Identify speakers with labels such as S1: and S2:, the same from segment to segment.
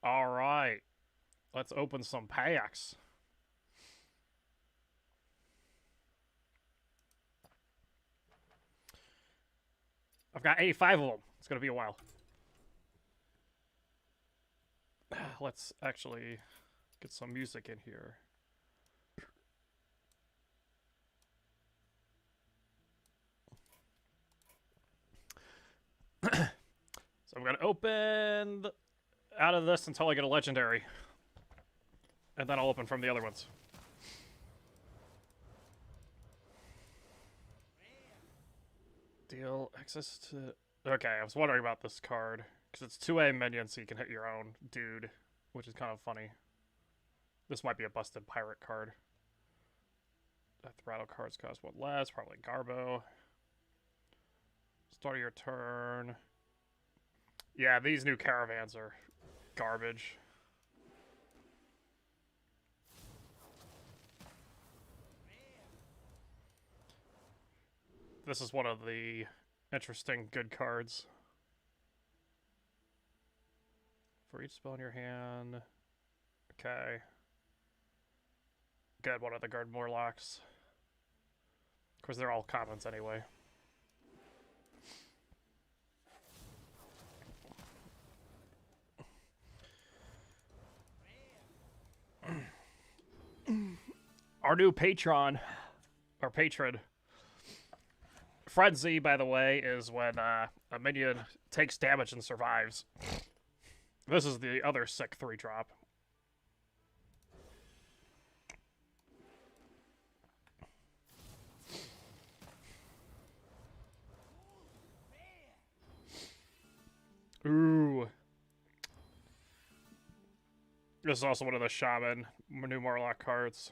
S1: Alright. Let's open some packs. I've got 85 of them. It's gonna be a while. Let's actually get some music in here. So I'm gonna open out of this until I get a legendary. And then I'll open from the other ones. Deal access to... Okay, I was wondering about this card. Because it's 2A minion, so you can hit your own dude. Which is kind of funny. This might be a busted pirate card. Rattle cards cost one less. Probably Garbo. Start of your turn. Yeah, these new caravans are garbage. This is one of the interesting good cards. For each spell in your hand. Okay. Good, one of the guard Morlocks. Of course, they're all commons anyway. Our new patron, or patron, Frenzy, by the way, is when a minion takes damage and survives. This is the other sick 3-drop. Ooh. This is also one of the Shaman new Morlock cards.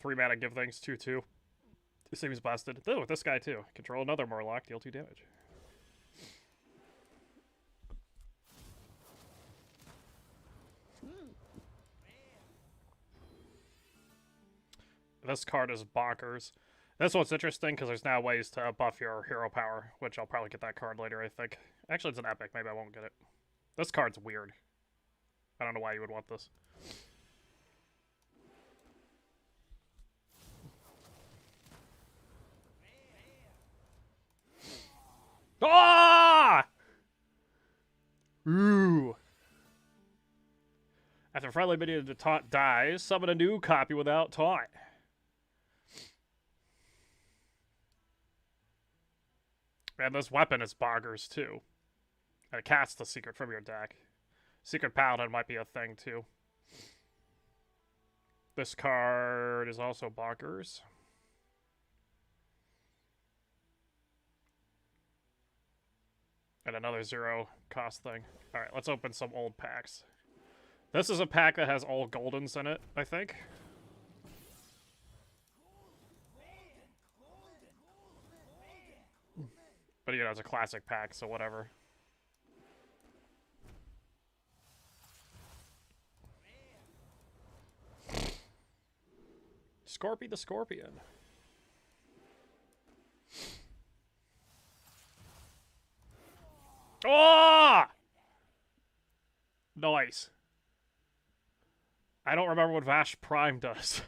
S1: 3 mana, give things 2/2. It seems busted. Oh, with this guy too. Control another Morlock, deal 2 damage. This card is bonkers. This one's interesting because there's now ways to buff your hero power, which I'll probably get that card later, I think. Actually, it's an epic. Maybe I won't get it. This card's weird. I don't know why you would want this. Ah! Ooh. After friendly minion to taunt dies, summon a new copy without taunt. And this weapon is boggers too. And it casts the secret from your deck. Secret Paladin might be a thing too. This card is also bonkers. And another 0 cost thing. Alright, let's open some old packs. This is a pack that has all Goldens in it, I think. But you know, it's a classic pack, so whatever. Scorpy the Scorpion. Oh! Nice. I don't remember what Vash Prime does.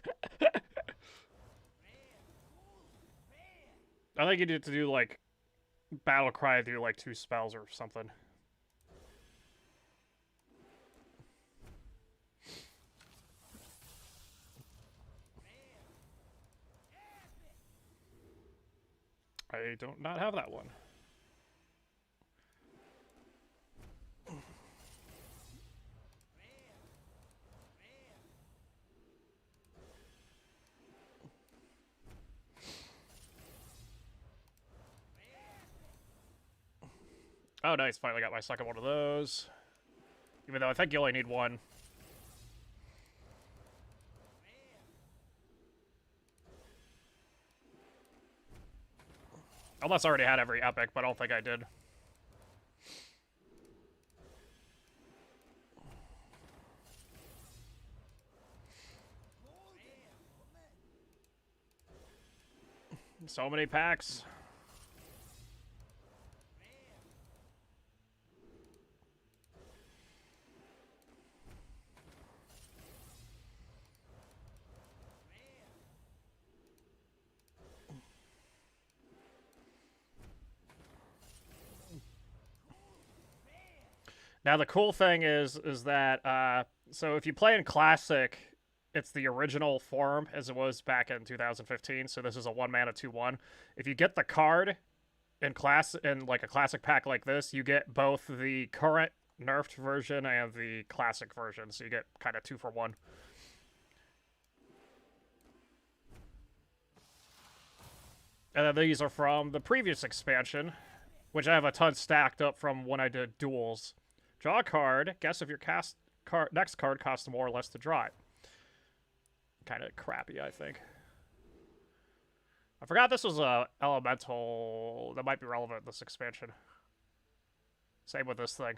S1: I think you need to do, like, Battle Cry, do, like, 2 spells or something. I don't not have that one. Oh, nice. Finally got my second one of those. Even though I think you only need one. Unless I already had every epic, but I don't think I did. So many packs. Now the cool thing is that so if you play in Classic, it's the original form as it was back in 2015. So this is a 1 mana 2/1. If you get the card in like a Classic pack like this, you get both the current nerfed version and the Classic version. So you get kind of 2 for 1. And then these are from the previous expansion, which I have a ton stacked up from when I did duels. Draw a card. Guess if your next card costs more or less to draw it. Kind of crappy, I think. I forgot this was a elemental that might be relevant in this expansion. Same with this thing.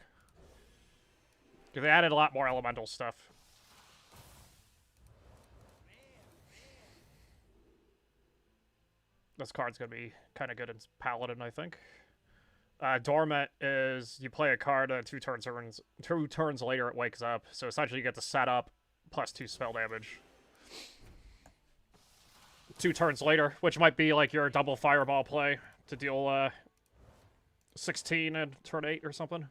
S1: They added a lot more elemental stuff. This card's going to be kind of good in Paladin, I think. Dormant is you play a card and 2 turns later it wakes up. So essentially you get to set up +2 spell damage. 2 turns later, which might be like your double fireball play to deal 16 in turn 8 or something.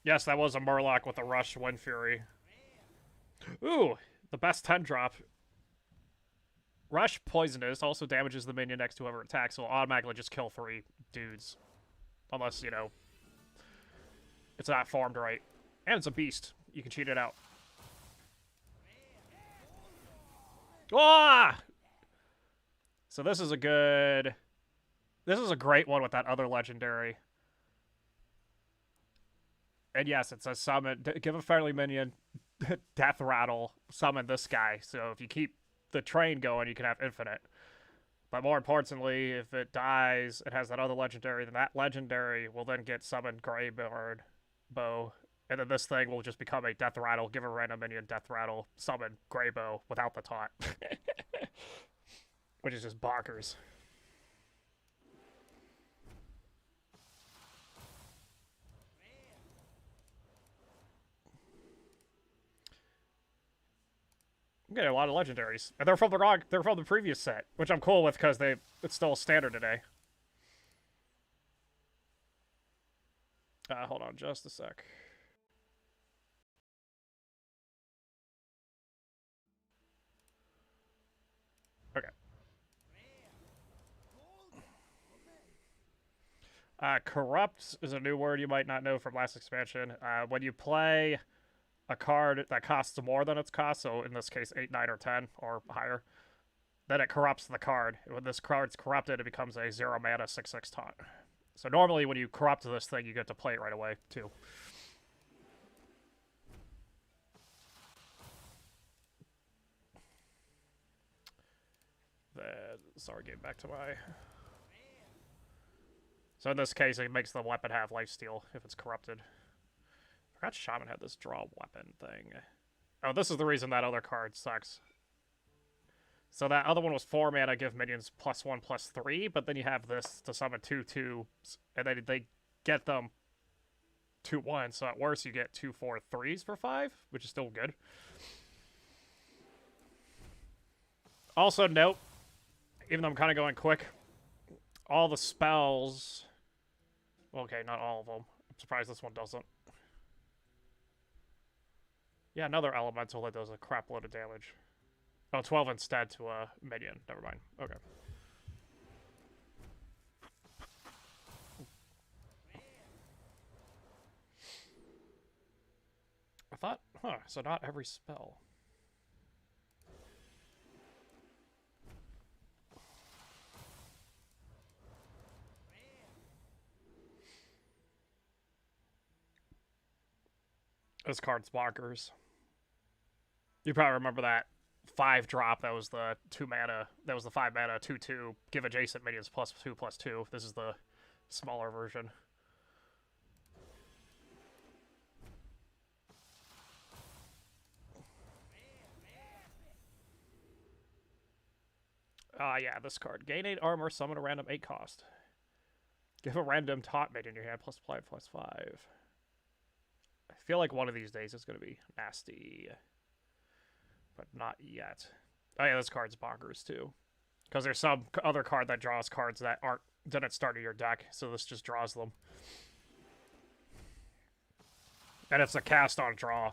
S1: Yes, that was a Murloc with a Rush Wind Fury. Ooh, the best 10 drop. Rush Poisonous also damages the minion next to whoever attacks, so it'll automatically just kill 3 dudes. Unless, you know, it's not formed right. And it's a beast. You can cheat it out. Ah! So this is a good... This is a great one with that other legendary. And yes, it says summon... Give a friendly minion Death Rattle, summon this guy. So if you keep the train going, you can have infinite. But more importantly, if it dies, it has that other legendary, then that legendary will then get summoned Greybeard Bow. And then this thing will just become a Death Rattle, give a random minion Death Rattle, summon Greybow without the taunt. Which is just bonkers. I'm getting a lot of legendaries. And they're from the previous set, which I'm cool with because it's still standard today. Hold on just a sec. Okay. Corrupt is a new word you might not know from last expansion. When you play a card that costs more than its cost, so in this case 8, 9, or 10, or higher, then it corrupts the card. When this card's corrupted, it becomes a 0 mana 6/6 taunt. So normally when you corrupt this thing, you get to play it right away, too. Sorry, getting back to my... So in this case, it makes the weapon have lifesteal if it's corrupted. I forgot Shaman had this draw weapon thing. Oh, this is the reason that other card sucks. So that other one was 4 mana, give minions +1/+3, but then you have this to summon 2/2, and then they get them 2/1, so at worst you get 2 4/3s for 5, which is still good. Also, note, even though I'm kind of going quick, all the spells... Okay, not all of them. I'm surprised this one doesn't. Yeah, another elemental that does a crap load of damage. Oh, 12 instead to a minion. Never mind. Okay. I thought, so not every spell. This card's bonkers. You probably remember that 5 drop that was the 2 mana, that was the 5 mana 2/2, give adjacent minions +2/+2. This is the smaller version. Yeah, this card. Gain 8 armor, summon a random 8 cost. Give a random taunt minion in your hand +5/+5. I feel like one of these days is going to be nasty. But not yet. Oh yeah, this card's bonkers too. Because there's some other card that draws cards that didn't start in your deck, so this just draws them. And it's a cast on draw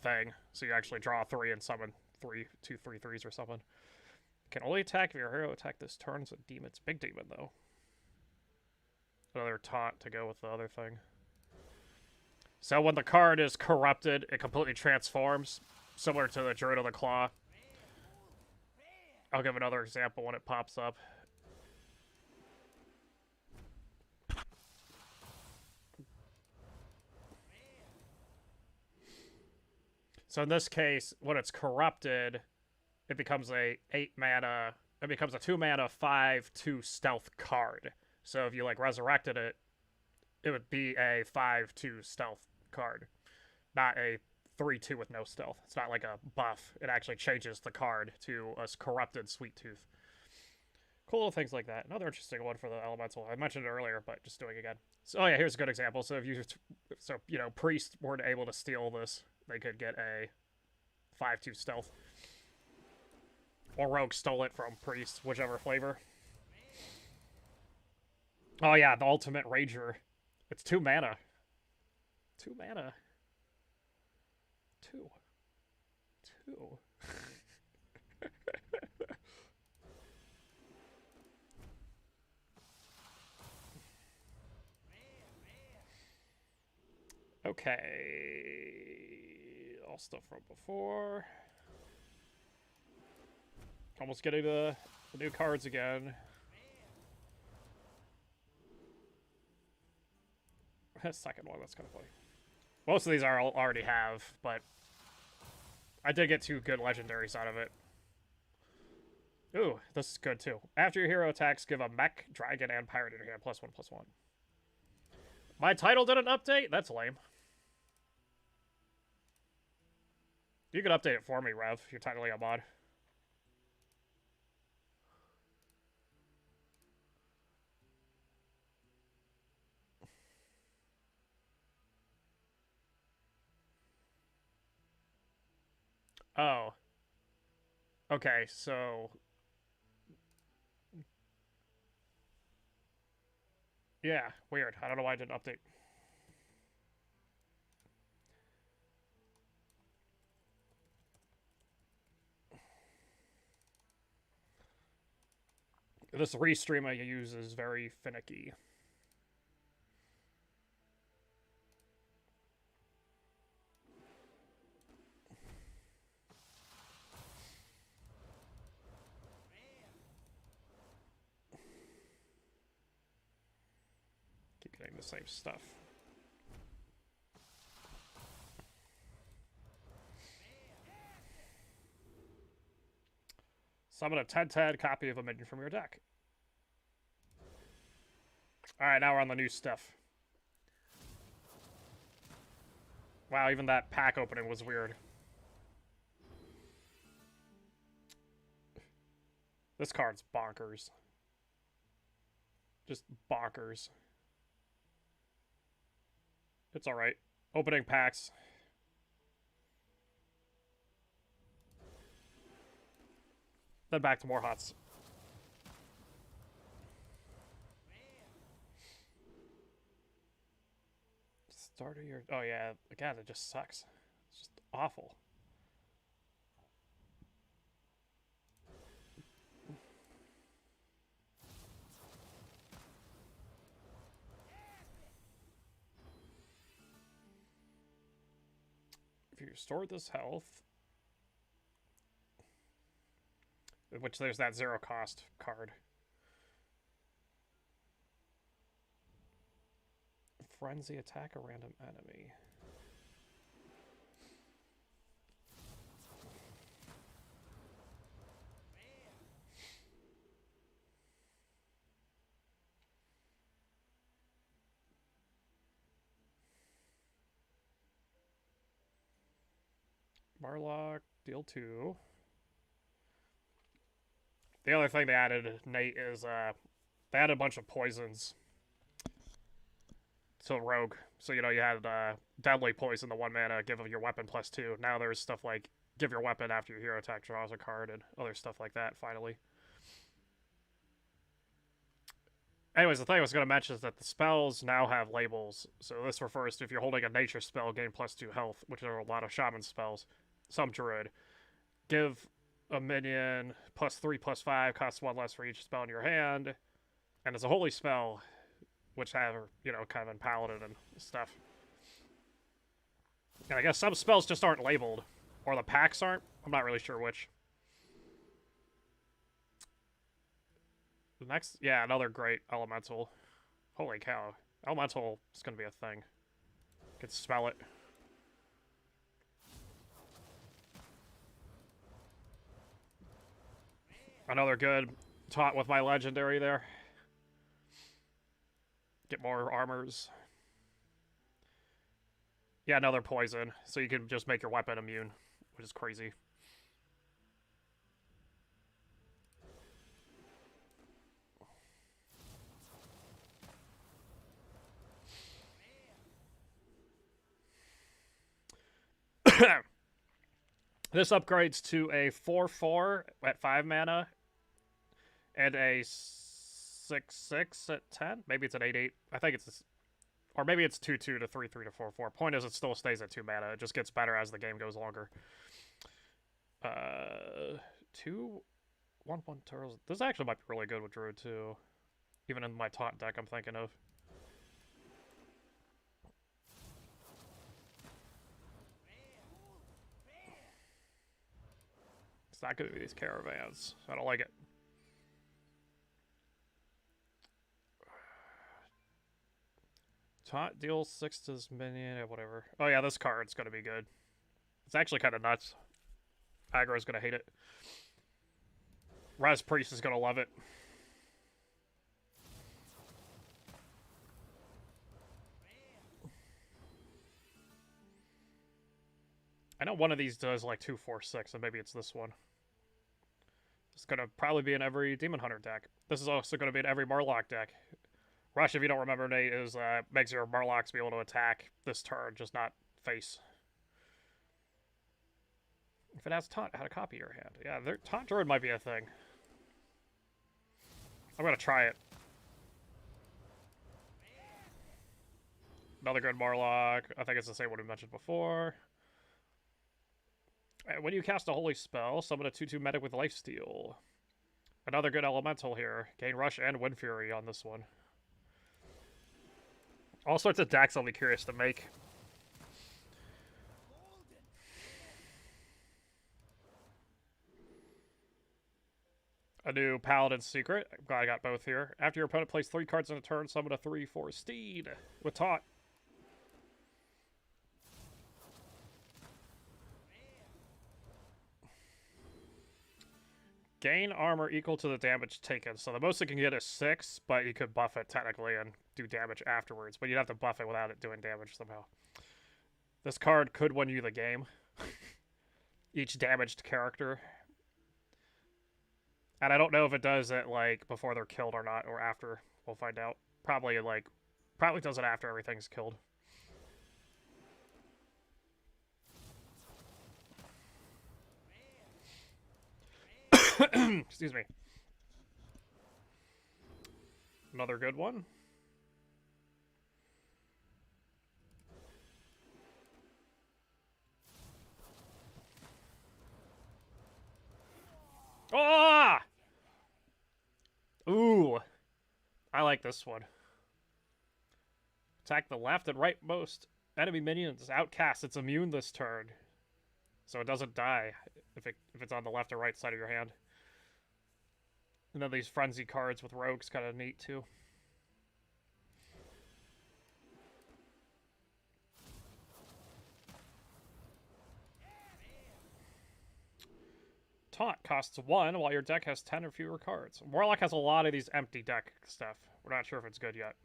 S1: thing, so you actually draw 3 and summon 2 3/3s or something. Can only attack if your hero attack this turn. So demon's big demon though. Another taunt to go with the other thing. So when the card is corrupted, it completely transforms, similar to the Druid of the Claw. I'll give another example when it pops up. So in this case, when it's corrupted, it becomes a 8 mana. It becomes a 2 mana 5/2 stealth card. So if you like resurrected it, it would be a 5/2 stealth card, not a 3/2 with no stealth. It's not like a buff. It actually changes the card to a corrupted Sweet Tooth. Cool little things like that. Another interesting one for the elemental. I mentioned it earlier, but just doing it again. So, oh yeah, here's a good example. So if you, priests weren't able to steal this, they could get a 5/2 stealth. Or rogue stole it from priest, whichever flavor. Oh yeah, the ultimate rager. It's 2 mana. 2 mana. 2. Okay. All stuff from before. Almost getting the new cards again. Second one, that's kind of funny. Most of these I already have, but I did get 2 good legendaries out of it. Ooh, this is good too. After your hero attacks, give a mech, dragon, and pirate in your hand. +1/+1. My title didn't update? That's lame. You can update it for me, Rev, if you're technically a mod. Oh. Okay, so... Yeah, weird. I don't know why I didn't update. This restream I use is very finicky. Keep getting the same stuff. Summon a 10/10 copy of a minion from your deck. Alright, now we're on the new stuff. Wow, even that pack opening was weird. This card's bonkers. Just bonkers. It's alright. Opening packs. Then back to more HOTS. Start of your... Oh yeah, again, it just sucks. It's just awful. If you restore this health... Which there's that 0 cost card. Frenzy, attack a random enemy. Marlock, deal 2. The other thing they added, Nate, is they added a bunch of poisons to Rogue. So, you had deadly poison, the 1 mana, give your weapon +2. Now there's stuff like give your weapon after your hero attack draws a card and other stuff like that, finally. Anyways, the thing I was going to mention is that the spells now have labels. So this refers to if you're holding a nature spell, gain +2 health, which are a lot of shaman spells. Some druid. Give a minion +3/+5, costs 1 less for each spell in your hand. And it's a holy spell, which have, kind of in paladin and stuff. And I guess some spells just aren't labeled. Or the packs aren't. I'm not really sure which. The next, yeah, another great elemental. Holy cow. Elemental is going to be a thing. I can smell it. Another good taunt with my legendary there. Get more armors. Yeah, another poison. So you can just make your weapon immune, which is crazy. This upgrades to a 4/4 at 5 mana and a 6/6 at 10. Maybe it's an 8/8. I think it's, or maybe it's 2/2 to 3/3 to 4/4. Point is, it still stays at 2 mana. It just gets better as the game goes longer. 2/1/1 turtles. This actually might be really good with Druid too. Even in my taunt deck, I'm thinking of. It's not going to be these caravans. I don't like it. Taunt deals 6 to this minion, whatever. Oh yeah, this card's going to be good. It's actually kind of nuts. Aggro's going to hate it. Res Priest is going to love it. I know one of these does like 2/4/6, and maybe it's this one. It's going to probably be in every Demon Hunter deck. This is also going to be in every Murloc deck. Rush, if you don't remember, Nate, is makes your Murlocs be able to attack this turn, just not face. If it has Taunt, how to copy your hand. Yeah, Taunt Druid might be a thing. I'm going to try it. Another good Murloc. I think it's the same one we mentioned before. When you cast a holy spell, summon a 2/2 medic with lifesteal. Another good elemental here. Gain Rush and Wind Fury on this one. All sorts of decks I'll be curious to make. A new Paladin Secret. I'm glad I got both here. After your opponent plays 3 cards in a turn, summon a 3/4 Steed with Taunt. Gain armor equal to the damage taken. So the most it can get is 6, but you could buff it technically and do damage afterwards. But you'd have to buff it without it doing damage somehow. This card could win you the game. Each damaged character. And I don't know if it does it like before they're killed or not, or after. We'll find out. Probably does it after everything's killed. Excuse me. Another good one. Ah! Ooh. I like this one. Attack the left and rightmost enemy minions. Outcast. It's immune this turn. So it doesn't die if it's on the left or right side of your hand. And then these frenzy cards with rogues kind of neat too. Taunt costs 1 while your deck has 10 or fewer cards. Warlock has a lot of these empty deck stuff. We're not sure if it's good yet.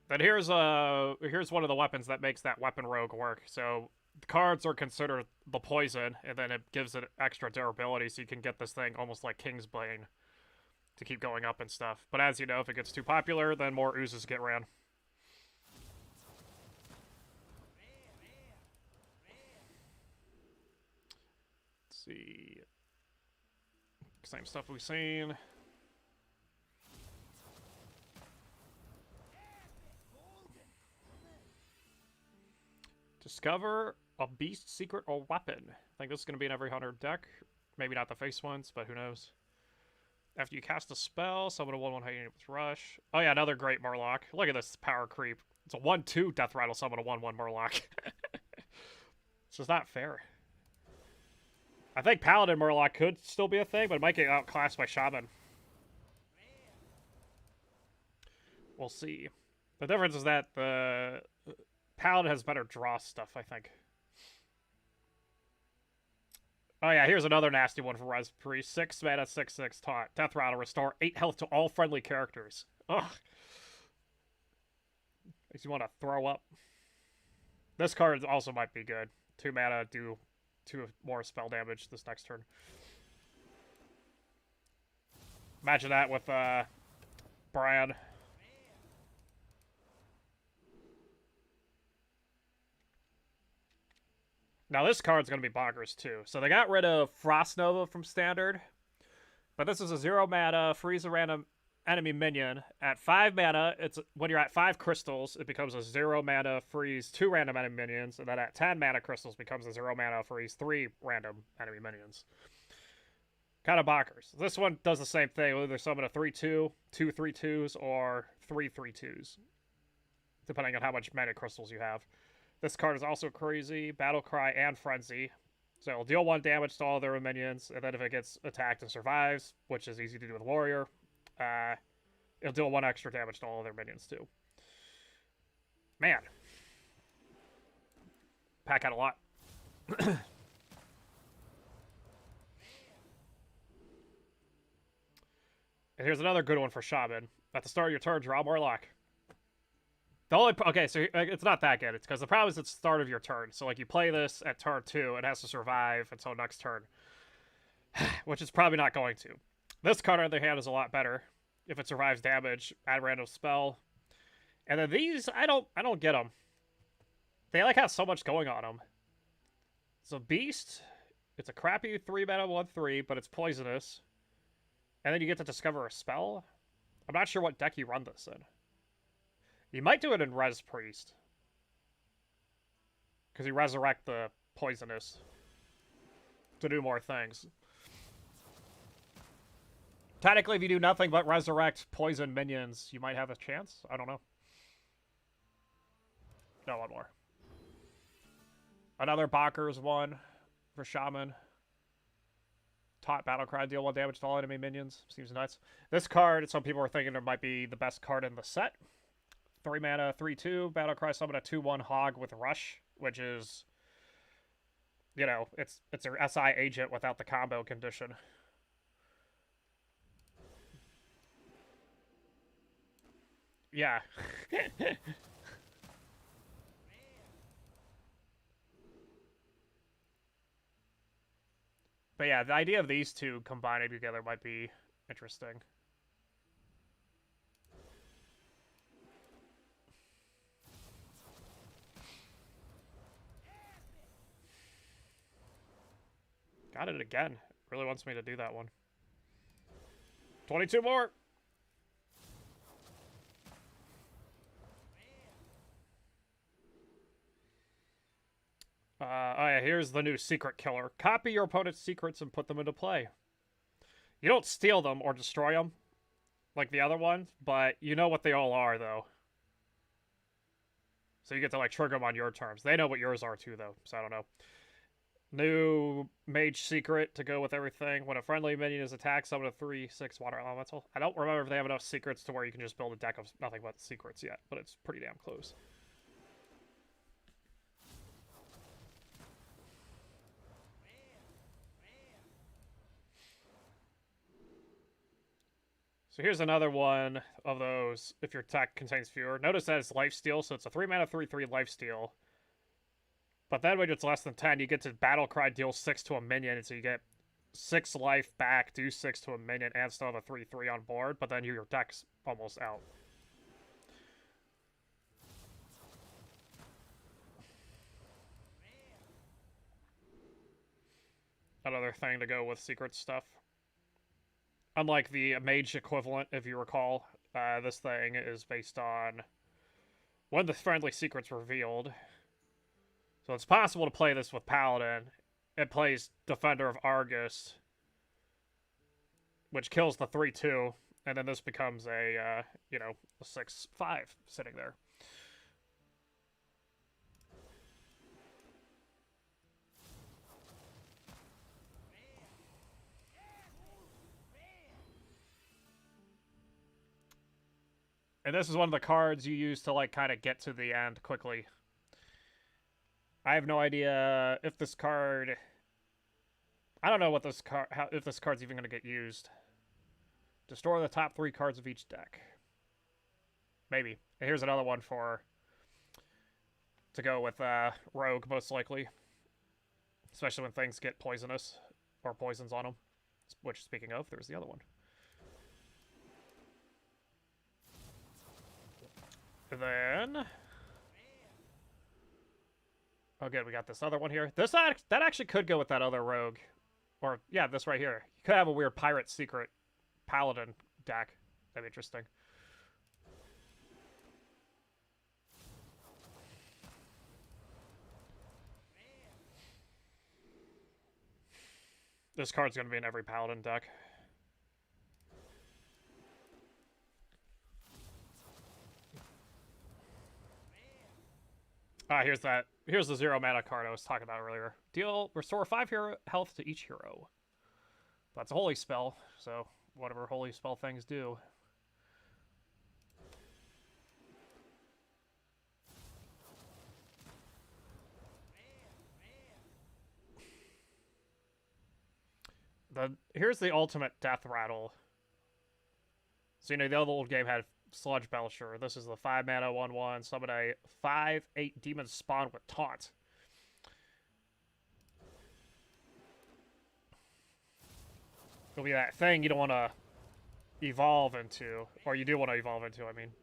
S1: Then here's one of the weapons that makes that weapon rogue work. So the cards are considered the poison, and then it gives it extra durability, so you can get this thing almost like King's Bane to keep going up and stuff. But as you know, if it gets too popular, then more oozes get ran. see. Same stuff we've seen. Discover a beast, secret, or weapon. I think this is going to be in every hunter deck. Maybe not the face ones, but who knows. After you cast a spell, summon a 1/1 high unit with Rush. Oh yeah, another great Murloc. Look at this power creep. It's a 1/2 Death Rattle summon a 1/1 Murloc. It's just not fair. I think Paladin Murloc could still be a thing, but it might get outclassed by Shaman. We'll see. The difference is that the Paladin has better draw stuff, I think. Oh yeah, here's another nasty one for Res Priest. 6 mana, 6/6 taunt. Death Rattle, restore 8 health to all friendly characters. Ugh. Makes you want to throw up. This card also might be good. 2 mana, do 2 more spell damage this next turn. Imagine that with Brian. Now this card's going to be bonkers too. So they got rid of Frost Nova from Standard. But this is a 0 mana, freeze a random enemy minion. At 5 mana, it's when you're at 5 crystals, it becomes a 0 mana, freeze 2 random enemy minions. And then at 10 mana crystals, becomes a 0 mana, freeze 3 random enemy minions. Kind of bonkers. This one does the same thing. We'll either summon a 3/2, 2 3/2s, or 3 3/2s. Depending on how much mana crystals you have. This card is also crazy. Battle Cry and Frenzy. So it'll deal 1 damage to all their minions, and then if it gets attacked and survives, which is easy to do with Warrior, it'll deal 1 extra damage to all their minions too. Man. Pack out a lot. And here's another good one for Shaman. At the start of your turn, draw Murloc. The only okay, so it's not that good. It's because the problem is it's the start of your turn. So like you play this at turn 2, it has to survive until next turn, which is probably not going to. This card on the other hand is a lot better. If it survives damage, add random spell, and then these I don't get them. They like have so much going on them. So Beast, it's a crappy 3 mana 1/3, but it's poisonous, and then you get to discover a spell. I'm not sure what deck you run this in. You might do it in Res Priest. Because you resurrect the poisonous to do more things. Technically, if you do nothing but resurrect poison minions, you might have a chance. I don't know. No, one more. Another bonkers one for Shaman. Taunt Battlecry, deal 1 damage to all enemy minions. Seems nuts. This card, some people are thinking it might be the best card in the set. 3 mana, 3/2, Battlecry, summon a 2/1 Hog with Rush, which is, you know, it's an SI agent without the combo condition. Yeah. But yeah, the idea of these two combining together might be interesting. Got it again. Really wants me to do that one. 22 more! Oh yeah, here's the new secret killer. Copy your opponent's secrets and put them into play. You don't steal them or destroy them, like the other one, but you know what they all are, though. So you get to, like, trigger them on your terms. They know what yours are, too, though, so I don't know. New mage secret to go with everything. When a friendly minion is attacked, summon a 3/6 water elemental. I don't remember if they have enough secrets to where you can just build a deck of nothing but secrets yet, but it's pretty damn close. So here's another one of those, if your attack contains fewer. Notice that it's lifesteal, so it's a 3 mana 3/3 lifesteal. But then when it's less than 10, you get to Battlecry, deal 6 to a minion, so you get 6 life back, do 6 to a minion, and still have a 3/3 on board, but then your deck's almost out. another thing to go with secret stuff. Unlike the mage equivalent, if you recall, this thing is based on when the friendly secret's revealed. So it's possible to play this with Paladin. It plays Defender of Argus, which kills the 3/2, and then this becomes a, a 6/5 sitting there. And this is one of the cards you use to, like, kind of get to the end quickly. I have no idea if this card... I don't know what this card... if this card's even going to get used. Destroy the top 3 cards of each deck. Maybe. And here's another one for... to go with Rogue, most likely. Especially when things get poisonous. Or poisons on them. Which, speaking of, there's the other one. And then... oh, good, we got this other one here. That actually could go with that other Rogue. Or, yeah, this right here. You could have a weird Pirate Secret Paladin deck. That'd be interesting. This card's going to be in every Paladin deck. Here's that. Here's the 0 mana card I was talking about earlier. Restore 5 hero health to each hero. That's a holy spell, so whatever holy spell things do. Here's the ultimate death rattle. So, the other old game had Sludge Belcher. This is the 5 mana 1/1. Summon a 5/8 demon spawn with taunt. It'll be that thing you don't want to evolve into. Or you do want to evolve into, I mean.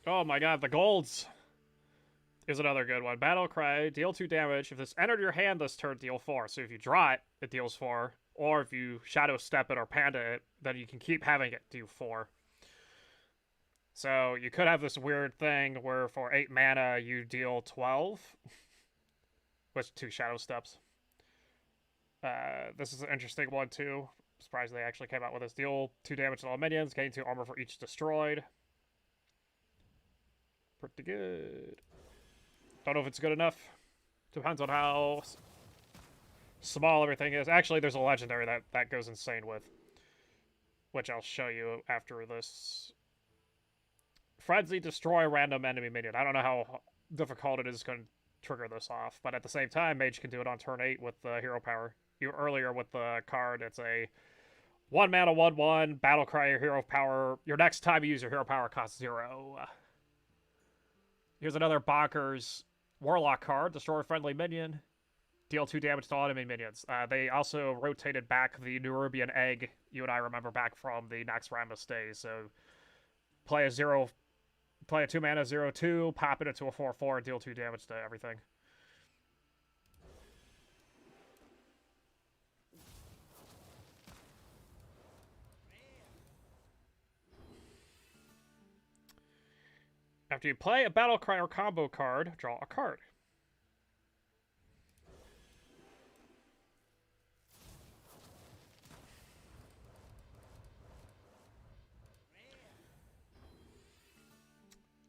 S1: Oh my god, the golds is another good one. Battle Cry, deal 2 damage. If this entered your hand this turn, deal 4. So if you draw it, it deals 4. Or if you Shadow Step it or Panda it, then you can keep having it do 4. So you could have this weird thing where for 8 mana you deal 12. With 2 Shadow Steps. This is an interesting one too. Surprised they actually came out with this. Deal 2 damage to all minions, gain 2 armor for each destroyed. Pretty good. Don't know if it's good enough. Depends on how small everything is. Actually, there's a legendary that goes insane with. Which I'll show you after this. Frenzy, destroy random enemy minion. I don't know how difficult it is going to trigger this off. But at the same time, Mage can do it on turn 8 with the hero power. Earlier with the card, it's a 1 mana 1/1, battle cry, your hero power. Your next time you use your hero power costs 0. Here's another bonkers Warlock card. Destroy a friendly minion. Deal 2 damage to all enemy minions. They also rotated back the Nerubian egg you and I remember back from the Naxxramas days. So play a 2 mana 0/2, pop it into a 4/4, deal 2 damage to everything. After you play a battle cry or combo card, draw a card.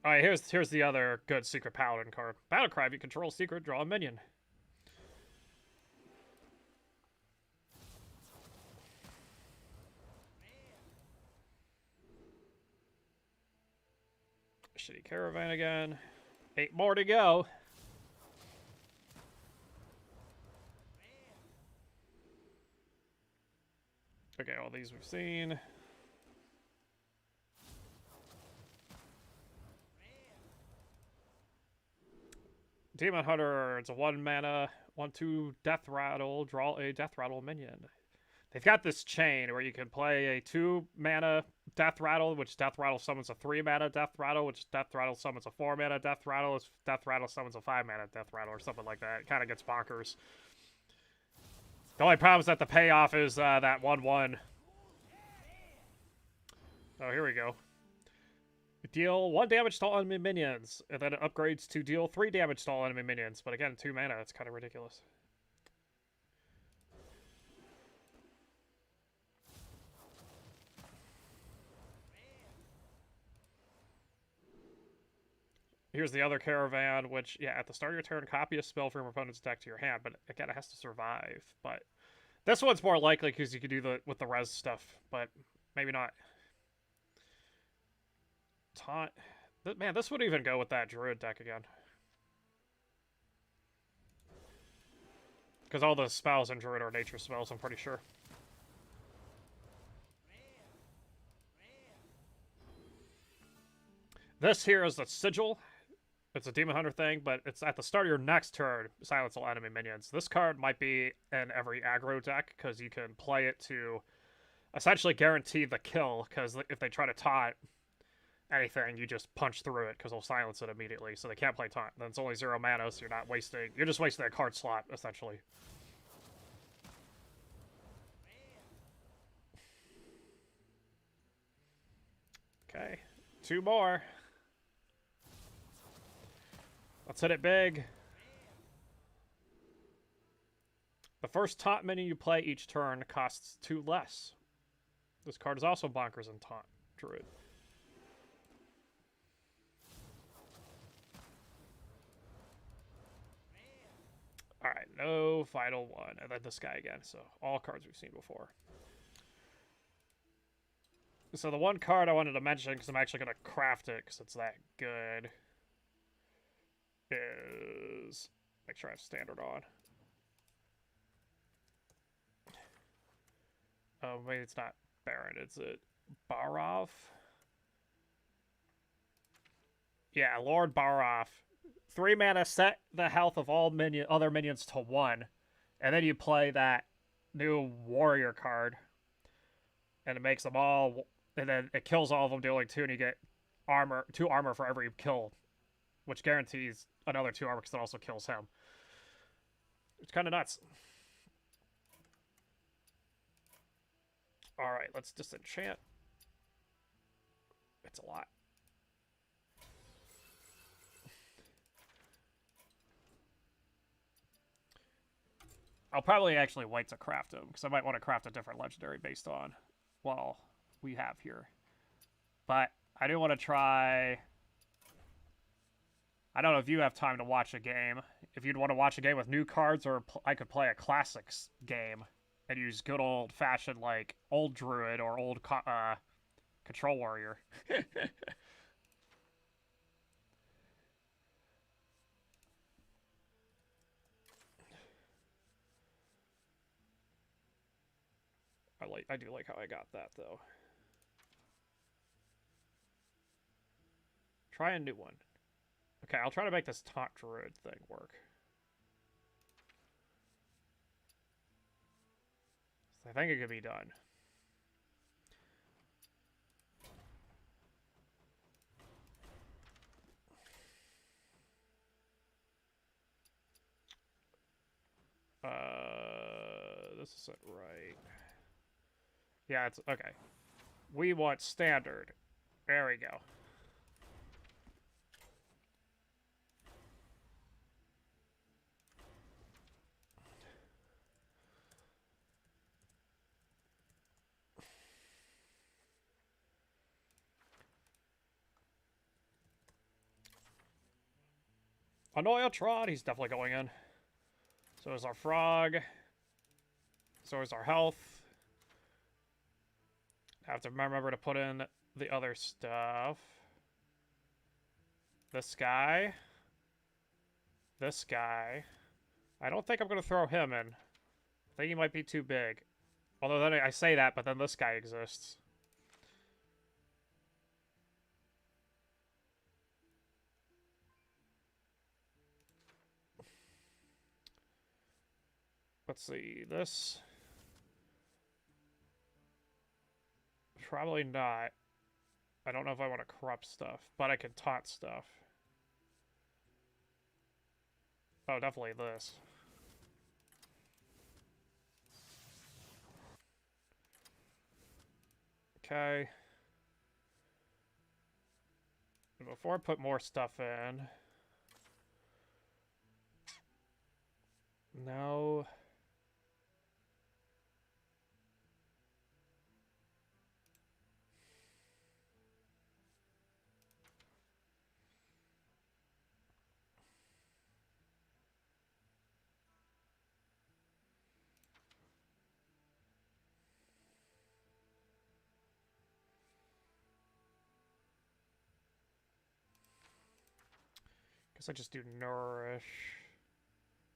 S1: Alright, here's the other good Secret Paladin card. Battle cry, if you control secret, draw a minion. Shitty Caravan again. 8 more to go. Okay, all these we've seen. Demon Hunter, it's a 1 mana, 1/2 Death Rattle, draw a Death Rattle minion. They've got this chain where you can play a 2 mana Death Rattle, which Death Rattle summons a 3-mana Death Rattle, which Death Rattle summons a 4-mana Death Rattle, which Death Rattle summons a 5-mana Death Rattle, or something like that. It kind of gets bonkers. The only problem is that the payoff is that 1/1. Oh, here we go. Deal 1 damage to all enemy minions, and then it upgrades to deal 3 damage to all enemy minions. But again, 2 mana, that's kind of ridiculous. Here's the other Caravan, which, yeah, at the start of your turn, copy a spell from your opponent's deck to your hand, but again, it has to survive. But this one's more likely because you could do the with the res stuff, but maybe not. Taunt. Man, this would even go with that Druid deck again. Because all the spells in Druid are nature spells, I'm pretty sure. This here is the Sigil. It's a Demon Hunter thing, but it's at the start of your next turn, silence all enemy minions. This card might be in every aggro deck, because you can play it to essentially guarantee the kill, because if they try to taunt anything, you just punch through it, because they'll silence it immediately, so they can't play taunt. Then it's only 0 mana, so you're just wasting a card slot, essentially. Okay, 2 more. Let's hit it big. The first taunt minion you play each turn costs 2 less. This card is also bonkers in taunt Druid. Alright, no final one. And then this guy again, so all cards we've seen before. So the one card I wanted to mention, because I'm actually going to craft it, because it's that good, is... Make sure I have standard on. Oh, maybe it's not Baron, it's it Barov? Yeah, Lord Barov. 3 mana, set the health of all other minions to 1. And then you play that new warrior card. And it makes them all... And then it kills all of them dealing 2, and you get armor, 2 armor for every kill. Which guarantees another 2 armor because it also kills him. It's kind of nuts. Alright, let's disenchant. It's a lot. I'll probably actually wait to craft them, because I might want to craft a different legendary based on, well, we have here. But I do want to try... I don't know if you have time to watch a game. If you'd want to watch a game with new cards, or I could play a classics game and use good old-fashioned, like, old Druid or old Control Warrior. I do like how I got that, though. Try a new one. Okay, I'll try to make this Taunt Druid thing work. I think it could be done. This isn't right. Yeah, it's okay. We want standard. There we go. Annoyatron, he's definitely going in. So is our frog. So is our health. I have to remember to put in the other stuff. This guy. This guy. I don't think I'm going to throw him in. I think he might be too big. Although then I say that, but then this guy exists. Let's see, this... Probably not. I don't know if I want to corrupt stuff, but I can taunt stuff. Oh, definitely this. Okay. Before I put more stuff in... No... Guess I just do nourish.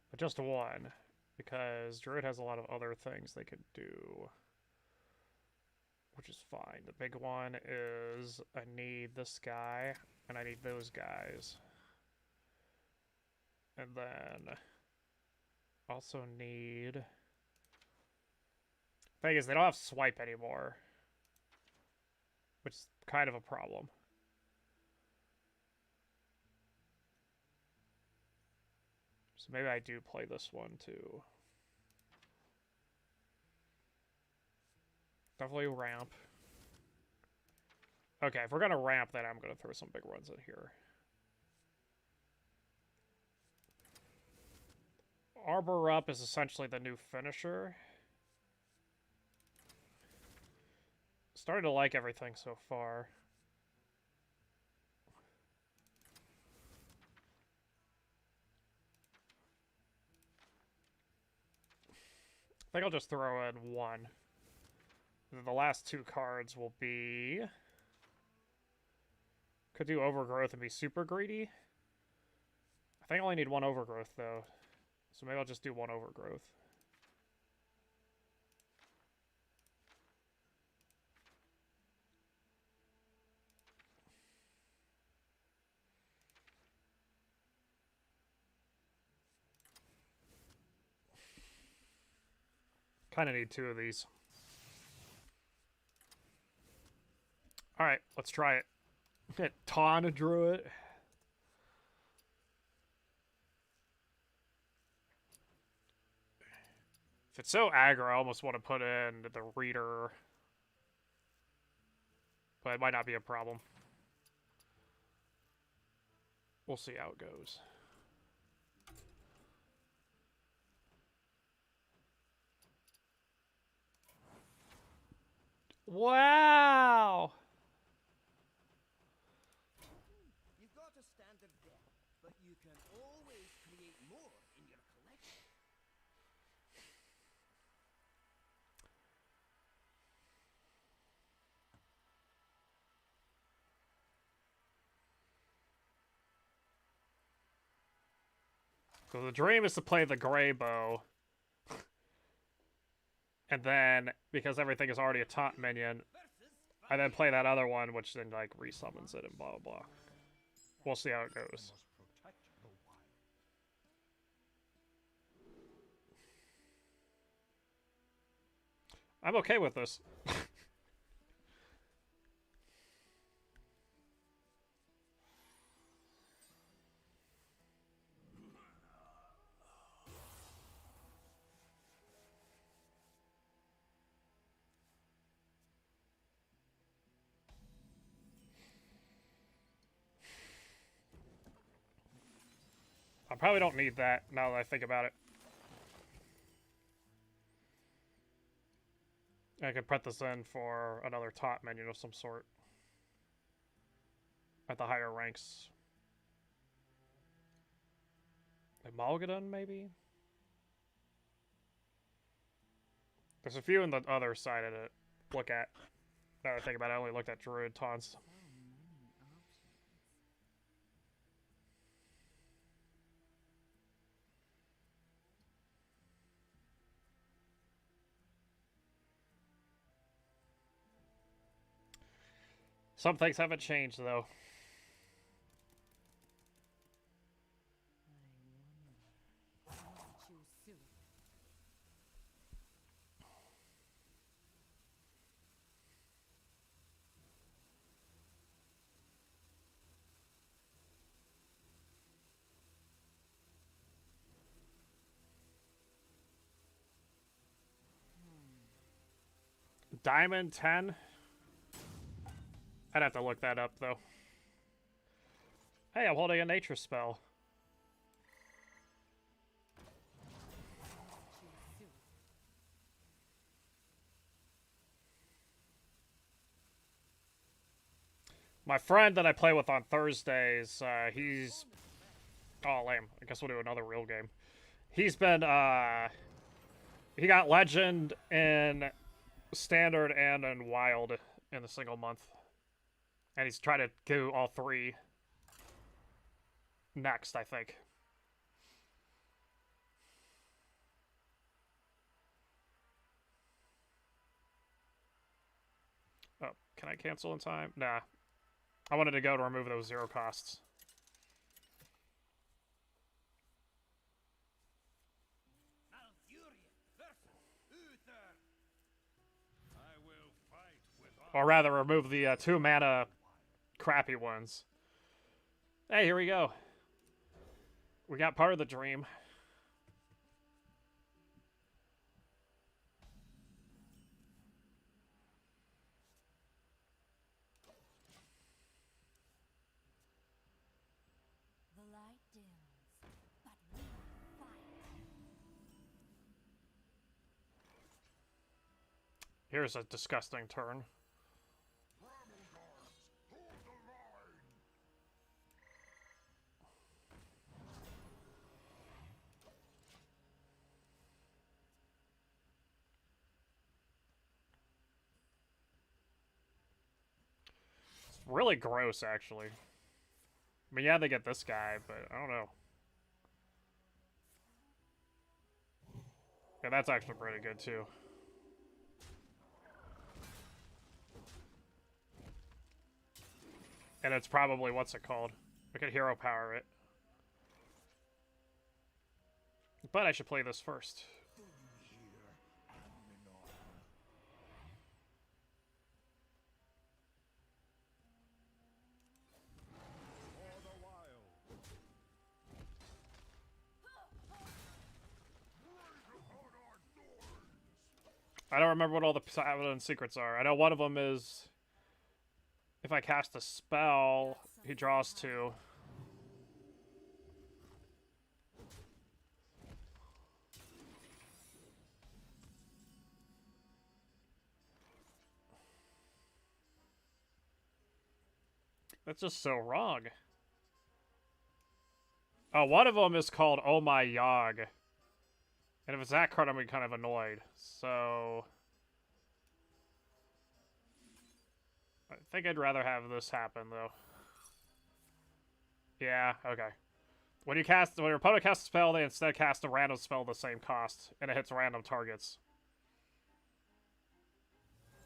S1: But just one. Because Druid has a lot of other things they could do. Which is fine. The big one is I need this guy, and I need those guys. And then also need... Thing is, they don't have swipe anymore. Which is kind of a problem. So maybe I do play this one too. Definitely ramp. Okay, if we're gonna ramp, then I'm gonna throw some big ones in here. Arbor Up is essentially the new finisher. Started to like everything so far. I think I'll just throw in one. The last two cards will be... Could do Overgrowth and be super greedy. I think I only need one Overgrowth, though. So maybe I'll just do one Overgrowth. Kind of need two of these. Alright, let's try it. Get Taunt Druid. If it's so aggro, I almost want to put in the Reader. But it might not be a problem. We'll see how it goes. Wow!
S2: You've got a standard deck, but you can always create more in your collection.
S1: So the dream is to play the Grey Bow. And then, because everything is already a taunt minion, I then play that other one, which then, like, resummons it and blah, blah, blah. We'll see how it goes. I'm okay with this. I probably don't need that, now that I think about it. I could put this in for another taunt minion of some sort. At the higher ranks. Amalgadon, maybe? There's a few in the other side of it. Look at. Now that I think about it, I only looked at Druid taunts. Some things haven't changed, though. Diamond 10? I'd have to look that up, though. Hey, I'm holding a nature spell. My friend that I play with on Thursdays, he's... Oh, lame. I guess we'll do another real game. He's been, he got Legend in Standard and in Wild in a single month. And he's trying to do all three next, I think. Oh, can I cancel in time? Nah. I wanted to go to remove those 0 costs. Or rather, remove the 2 mana crappy ones. Hey, here we go. We got part of the dream.
S3: The light dims, but we fight.
S1: Here's a disgusting turn. Really gross, actually. I mean, yeah, they get this guy, but I don't know. Yeah, that's actually pretty good, too. And it's probably, what's it called? We could hero power it. But I should play this first. I don't remember what all the Paladin secrets are. I know one of them is if I cast a spell, he draws 2. That's just so wrong. Oh, one of them is called Oh My Yogg. And if it's that card, I'm gonna be kind of annoyed. So... I think I'd rather have this happen, though. Yeah, okay. When your opponent casts a spell, they instead cast a random spell the same cost, and it hits random targets.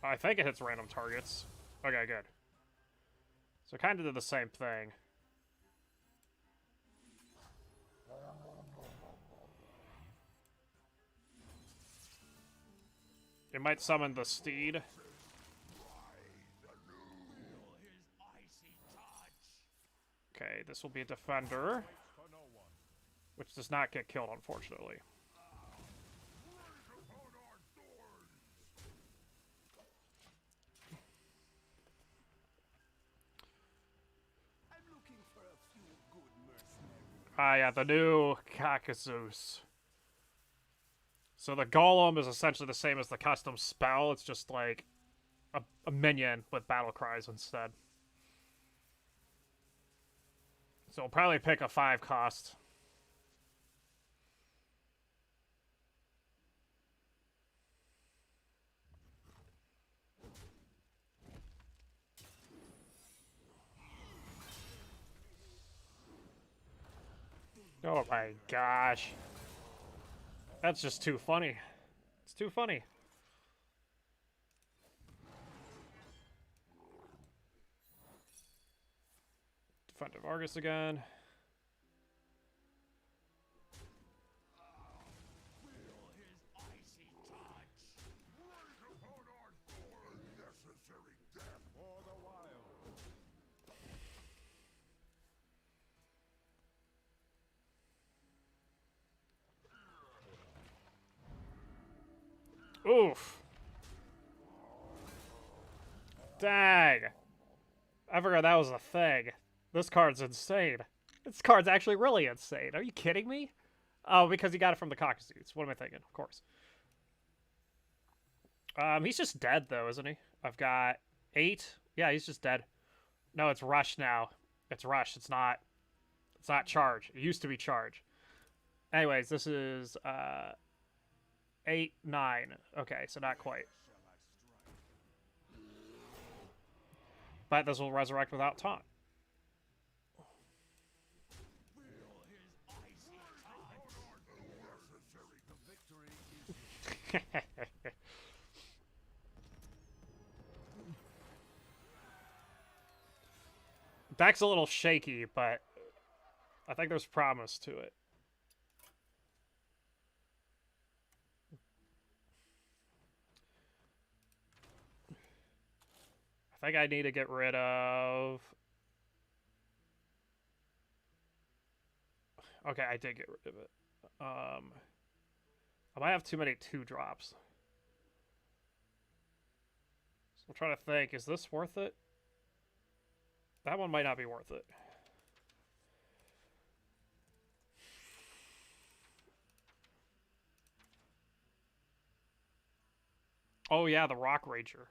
S1: I think it hits random targets. Okay, good. So kind of did the same thing. It might summon the steed. Okay, this will be a defender, which does not get killed, unfortunately. Ah, yeah, the new Caucasus. So the Golem is essentially the same as the custom spell. It's just like a minion with battle cries instead. So we'll probably pick a 5 cost. Oh my gosh. That's just too funny. It's too funny. Defender Vargas again. Oof. Dang. I forgot that was a thing. This card's insane. This card's actually really insane. Are you kidding me? Oh, because he got it from the Caucasus. What am I thinking? Of course. He's just dead though, isn't he? I've got 8. Yeah, he's just dead. No, it's rush now. It's rush. It's not. It's not charge. It used to be charge. Anyways, this is 8, 9. Okay, so not quite. But this will resurrect without taunt. Deck's a little shaky, but I think there's promise to it. I think I need to get rid of... Okay, I did get rid of it. I might have too many 2-drops. So I'm trying to think, is this worth it? That one might not be worth it. Oh yeah, the Rock Rager.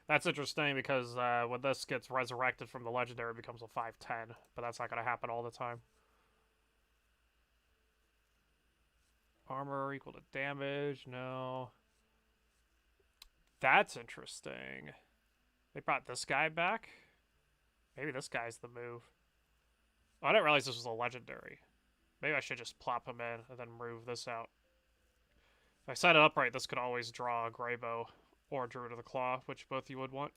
S1: That's interesting because when this gets resurrected from the legendary, it becomes a 5/10, but that's not going to happen all the time. Armor equal to damage, no. That's interesting. They brought this guy back? Maybe this guy's the move. Oh, I didn't realize this was a legendary. Maybe I should just plop him in and then move this out. If I set it up right, this could always draw a Greybow or Druid of the Claw, which both you would want.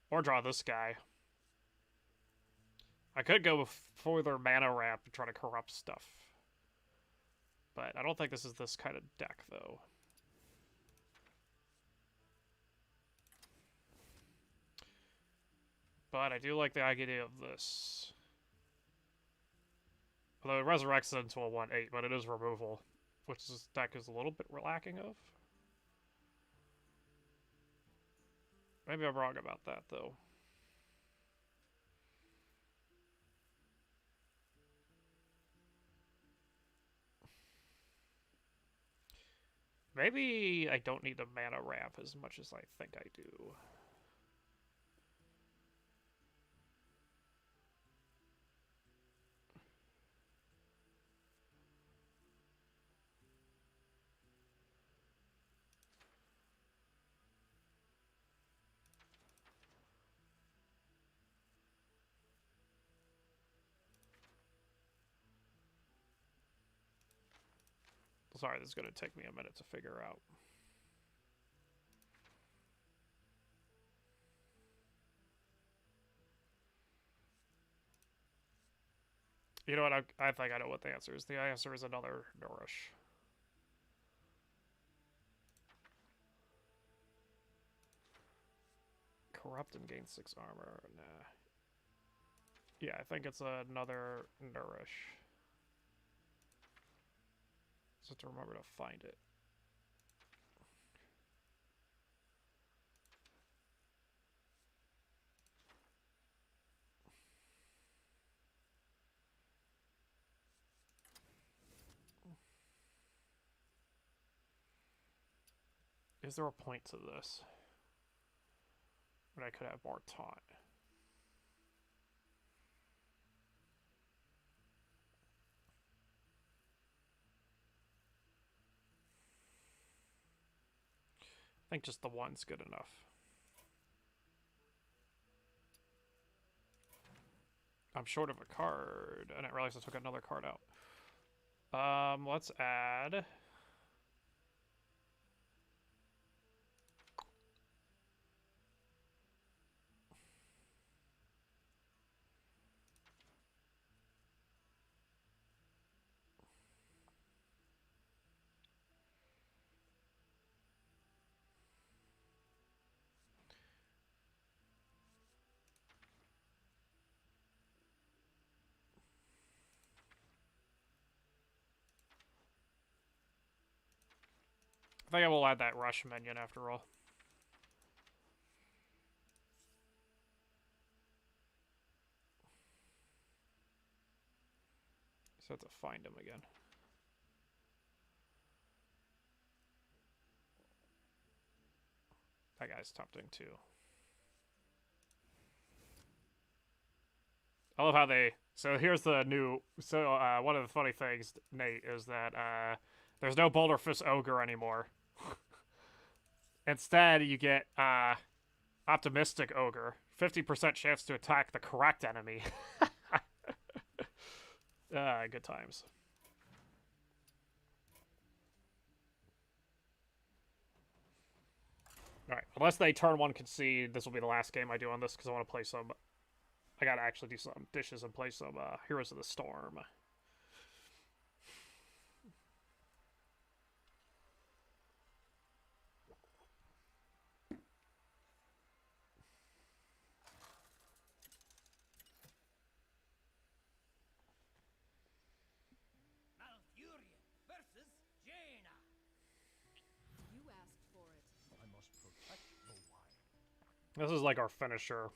S1: Or draw this guy. I could go for their mana ramp and try to corrupt stuff. But I don't think this is this kind of deck, though. But I do like the idea of this. Although it resurrects it into a 1/8, but it is removal, which this deck is a little bit lacking of. Maybe I'm wrong about that, though. Maybe I don't need the mana ramp as much as I think I do. Sorry, this is going to take me a minute to figure out. You know what? I think I know what the answer is. The answer is another Nourish. Corrupt and gain 6 armor. Nah. Yeah, I think it's another Nourish. Just have to remember to find it. Is there a point to this? But I could have more taunt. I think just the one's good enough. I'm short of a card. I didn't realize I took another card out. Let's add... think I will add that rush minion after all. So I have to find him again. That guy's tempting too. I love how they. So here's the new. So one of the funny things, Nate, is that there's no Boulderfist Ogre anymore. Instead, you get Optimistic Ogre. 50% chance to attack the correct enemy. Good times. Alright, unless they turn one concede, this will be the last game I do on this because I want to play some. I gotta actually do some dishes and play some Heroes of the Storm.
S2: Malfurion versus Jaina.
S3: You asked for it.
S2: I must protect the wild.
S1: This is like our finisher.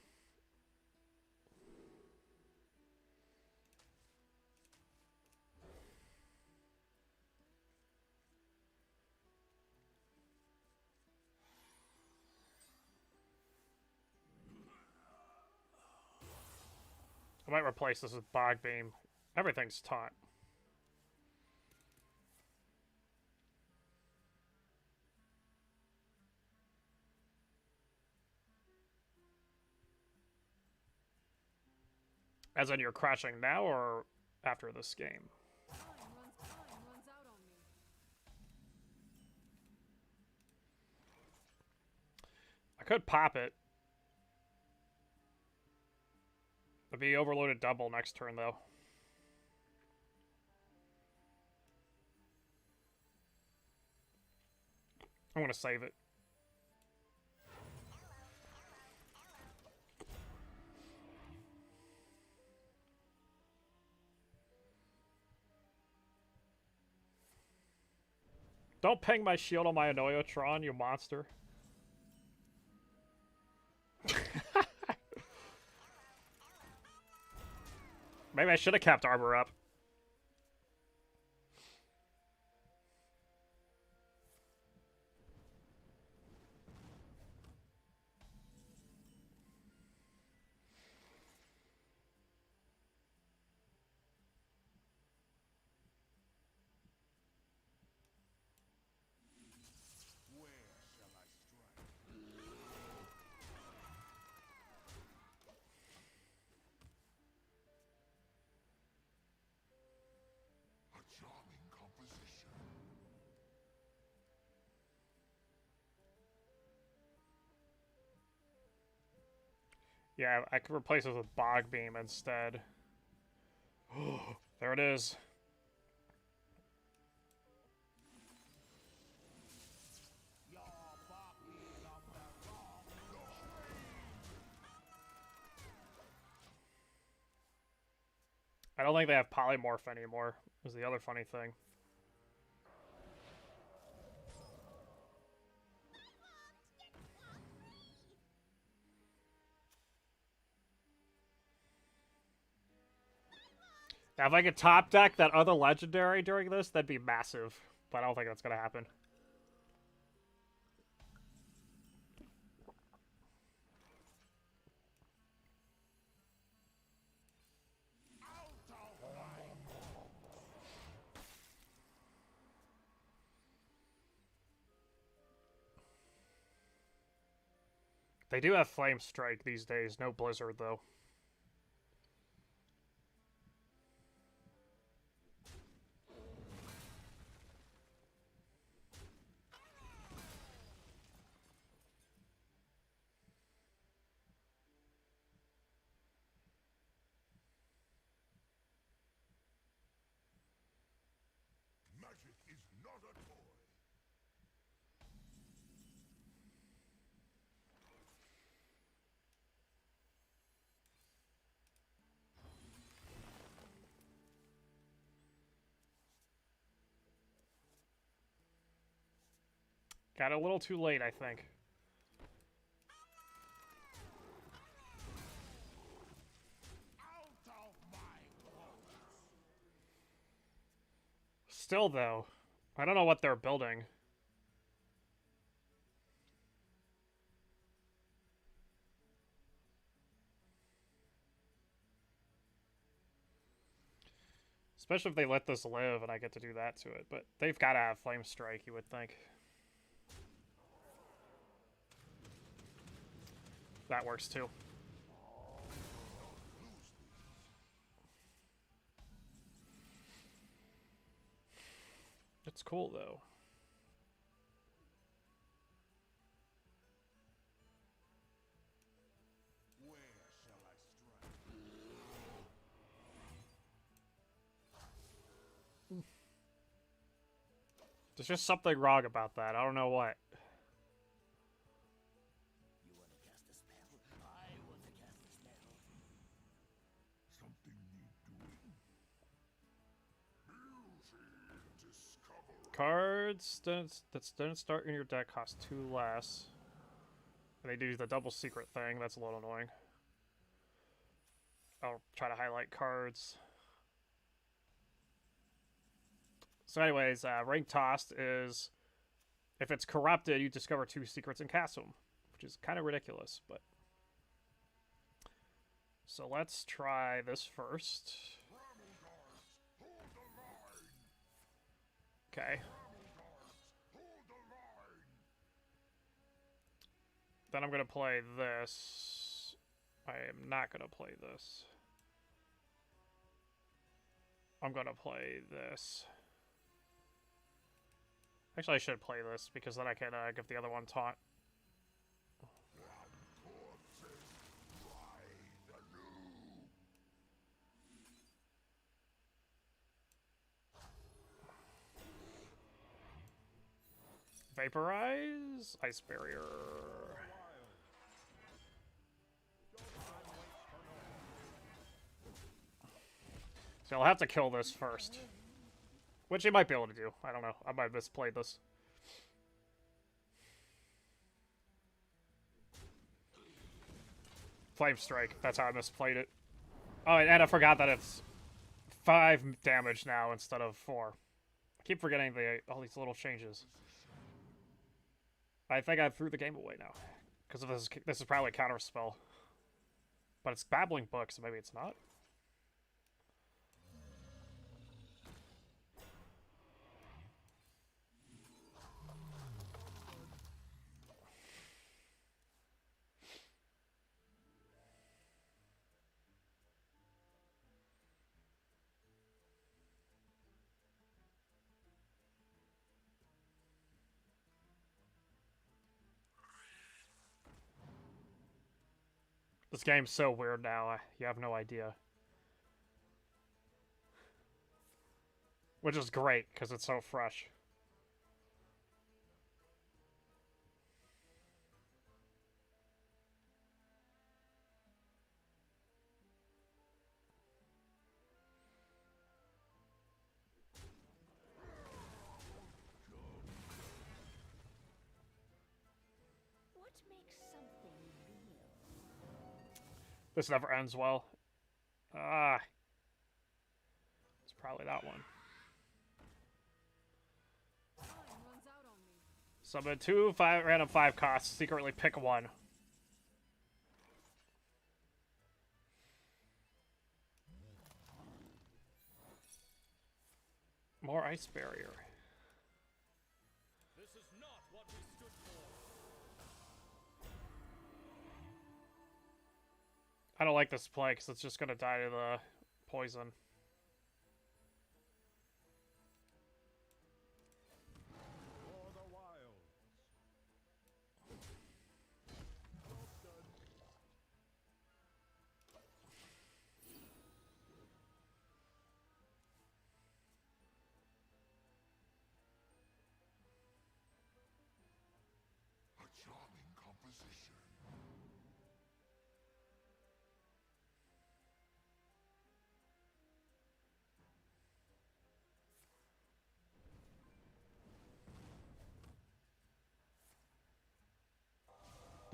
S1: I might replace this with Bog Beam. Everything's taunt. As in you're crashing now or after this game?
S3: Time runs out on me.
S1: I could pop it. It'd be overloaded double next turn, though. I'm gonna save it. Don't ping my shield on my Anoyotron, you monster. Maybe I should have kept armor up.
S2: Where shall I strike? A charming composition.
S1: Yeah, I could replace it with Bog Beam instead. There it is. I don't think they have polymorph anymore, is the other funny thing. Now, if I could top deck that other legendary during this, that'd be massive. But I don't think that's gonna happen. They do have Flame Strike these days, no Blizzard though.
S2: Magic is not a toy.
S1: Got it a little too late, I think. Still, though, I don't know what they're building. Especially if they let this live and I get to do that to it. But they've got to have Flame Strike, you would think. That works too. It's cool, though. There's just something wrong about that. I don't know what.
S2: You want to cast a spell? I want to cast a spell.
S4: Something need doing. Beauty discovered.
S1: Cards that don't start in your deck cost 2 less. And they do the double secret thing. That's a little annoying. I'll try to highlight cards. So anyways, rank tossed is if it's corrupted, you discover 2 secrets and cast them, which is kind of ridiculous, but so let's try this first. Okay. Then I'm gonna play this. I am not gonna play this. I'm gonna play this. Actually, I should play this, because then I can give the other one taunt. Vaporize? Ice Barrier. So I'll have to kill this first. Which he might be able to do. I don't know. I might have misplayed this. Flame Strike. That's how I misplayed it. Oh, and I forgot that it's 5 damage now instead of 4. I keep forgetting all these little changes. I think I threw the game away now. Because of this is probably a counter spell. But it's Babbling Book, so maybe it's not. This game's so weird now, you have no idea. Which is great, because it's so fresh.
S3: What makes something real?
S1: This never ends well. Ah. It's probably that one.
S5: Time runs out on me.
S1: Summon 2 random 5 costs. Secretly pick 1. More Ice Barrier.
S5: This is not what we stood for.
S1: I don't like this play because it's just going to die to the poison.
S4: For the wilds. Well done. A charming composition.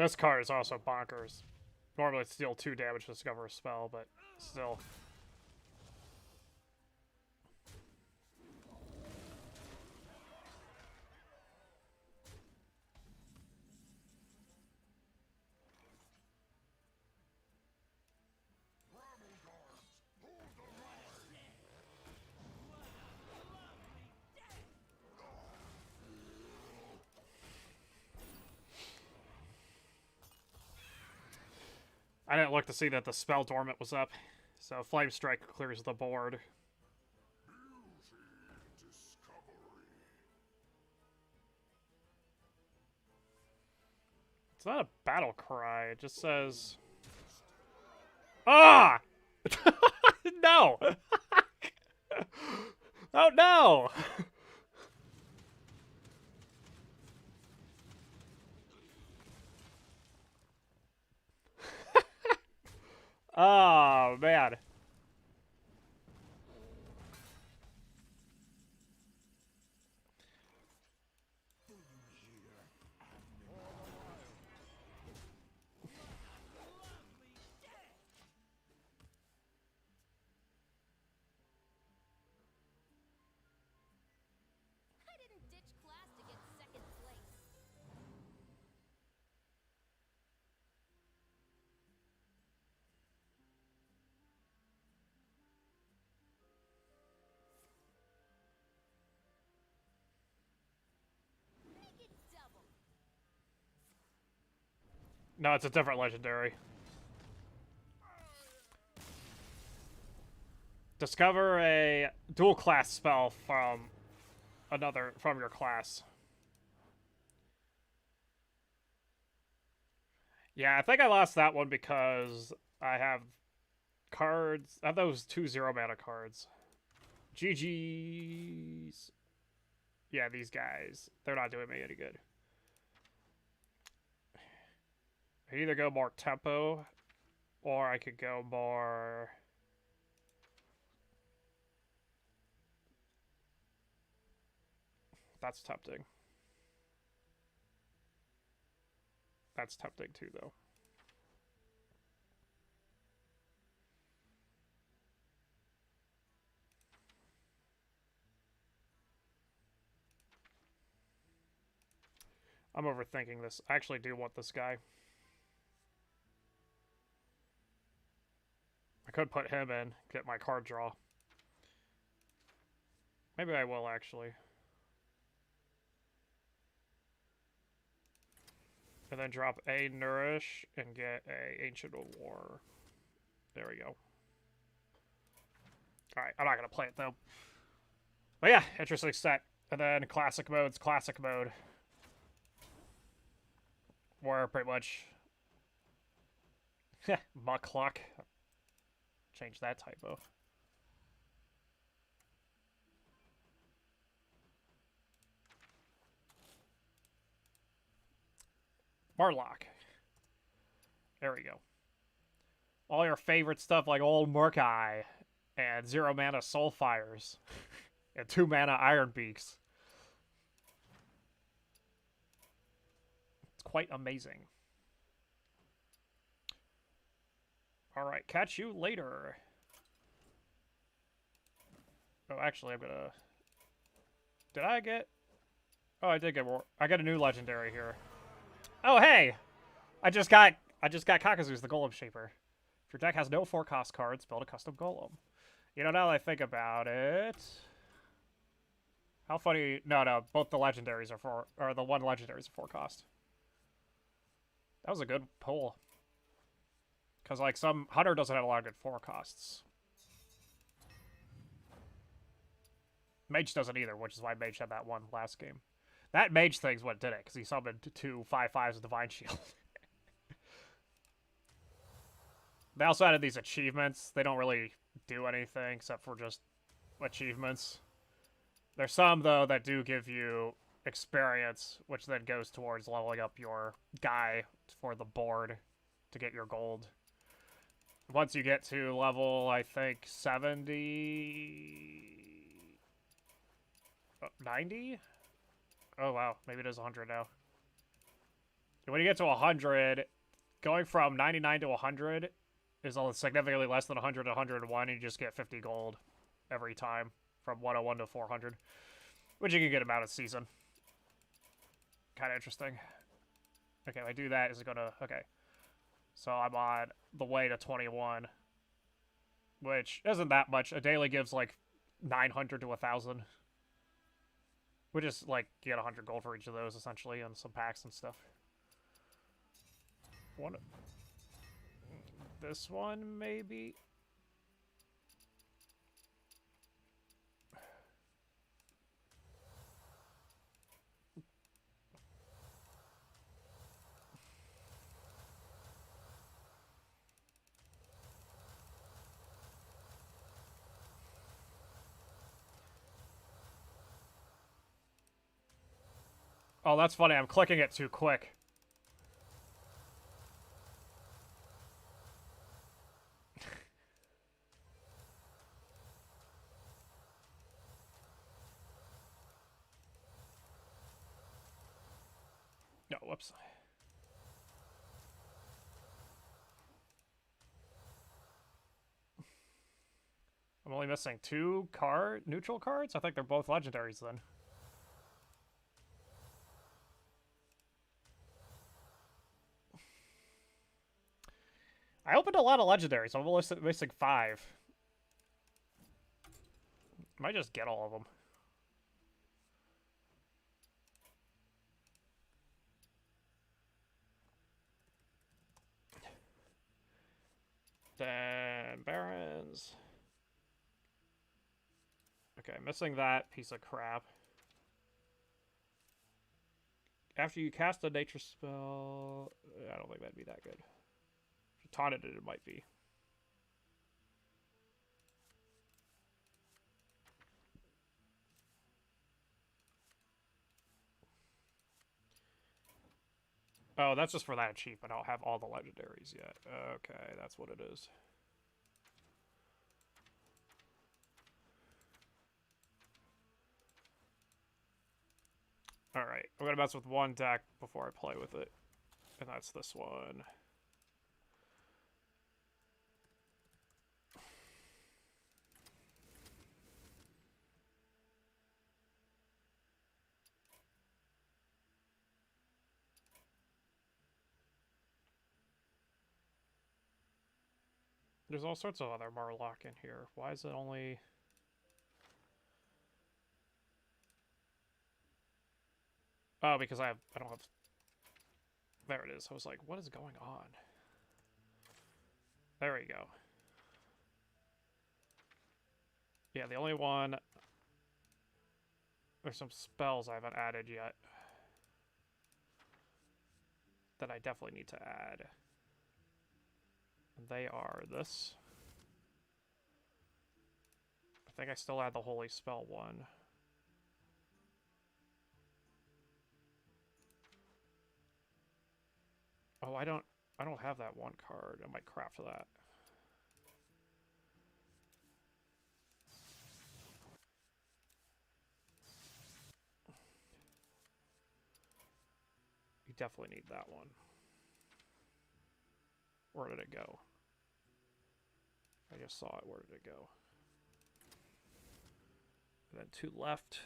S1: This card is also bonkers. Normally it's deal 2 damage to discover a spell, but still. I didn't look to see that the spell dormant was up, so Flame Strike clears the board. It's not a battle cry, it just says... Ah! No! Oh no! Oh man.
S3: I didn't ditch class to get second place. Make it double.
S1: No, it's a different legendary. Discover a dual class spell from your class. Yeah, I think I lost that one because I have cards. I have those 2 0-mana cards. GG's. Yeah, these guys. They're not doing me any good. I could either go more tempo, or I could go more... That's tempting. That's tempting too, though. I'm overthinking this. I actually do want this guy. I could put him in, get my card draw. Maybe I will, actually. And then drop a Nourish and get a Ancient of War. There we go. Alright, I'm not going to play it, though. But yeah, interesting set. And then classic mode's classic mode. Where pretty much... Muckluck. Change that typo. Marlock. There we go. All your favorite stuff like Old Murk-Eye and 0 mana Soulfires and 2 mana Iron Beaks. It's quite amazing. Alright, catch you later. Oh, actually, I'm gonna... Did I get... Oh, I did get more. I got a new legendary here. Oh, hey! I just got Kakazu's the Golem Shaper. If your deck has no 4-cost cards, build a custom Golem. You know, now that I think about it... How funny... No, both the legendaries are 4... Or the one legendary is 4-cost. That was a good pull. Because, like, some... Hunter doesn't have a lot of good 4-costs. Mage doesn't either, which is why Mage had that one last game. That Mage thing's what did it, because he summoned 2 5/5s with Divine Shield. They also added these achievements. They don't really do anything except for just achievements. There's some, though, that do give you experience, which then goes towards leveling up your guy for the board to get your gold. Once you get to level, I think, 70... 90? Oh, wow. Maybe it is 100 now. When you get to 100, going from 99 to 100 is significantly less than 100 to 101, and you just get 50 gold every time from 101 to 400, which you can get about a season. Kind of interesting. Okay, if I do that, is it gonna... Okay. So I'm on the way to 21, which isn't that much. A daily gives like 900 to 1,000. Which is like, you get 100 gold for each of those, essentially, and some packs and stuff. One... This one, maybe? Oh, that's funny. I'm clicking it too quick. No, whoops. I'm only missing 2 neutral cards? I think they're both legendaries then. I opened a lot of legendaries. I'm only missing 5. Might just get all of them. Then Barons. Okay, missing that piece of crap. After you cast a nature spell... I don't think that'd be that good. If you taunted it, it might be. Oh, that's just for that achievement. I don't have all the legendaries yet. Okay, that's what it is. Alright, I'm gonna mess with one deck before I play with it. And that's this one. There's all sorts of other Murloc in here. Why is it only... Oh, because I don't have... There it is. I was like, what is going on? There we go. Yeah, the only one... There's some spells I haven't added yet. That I definitely need to add. And they are this. I think I still add the Holy Spell one. Oh, I don't have that one card. I might craft that. You definitely need that one. Where did it go? I just saw it. Where did it go? And then 2 left.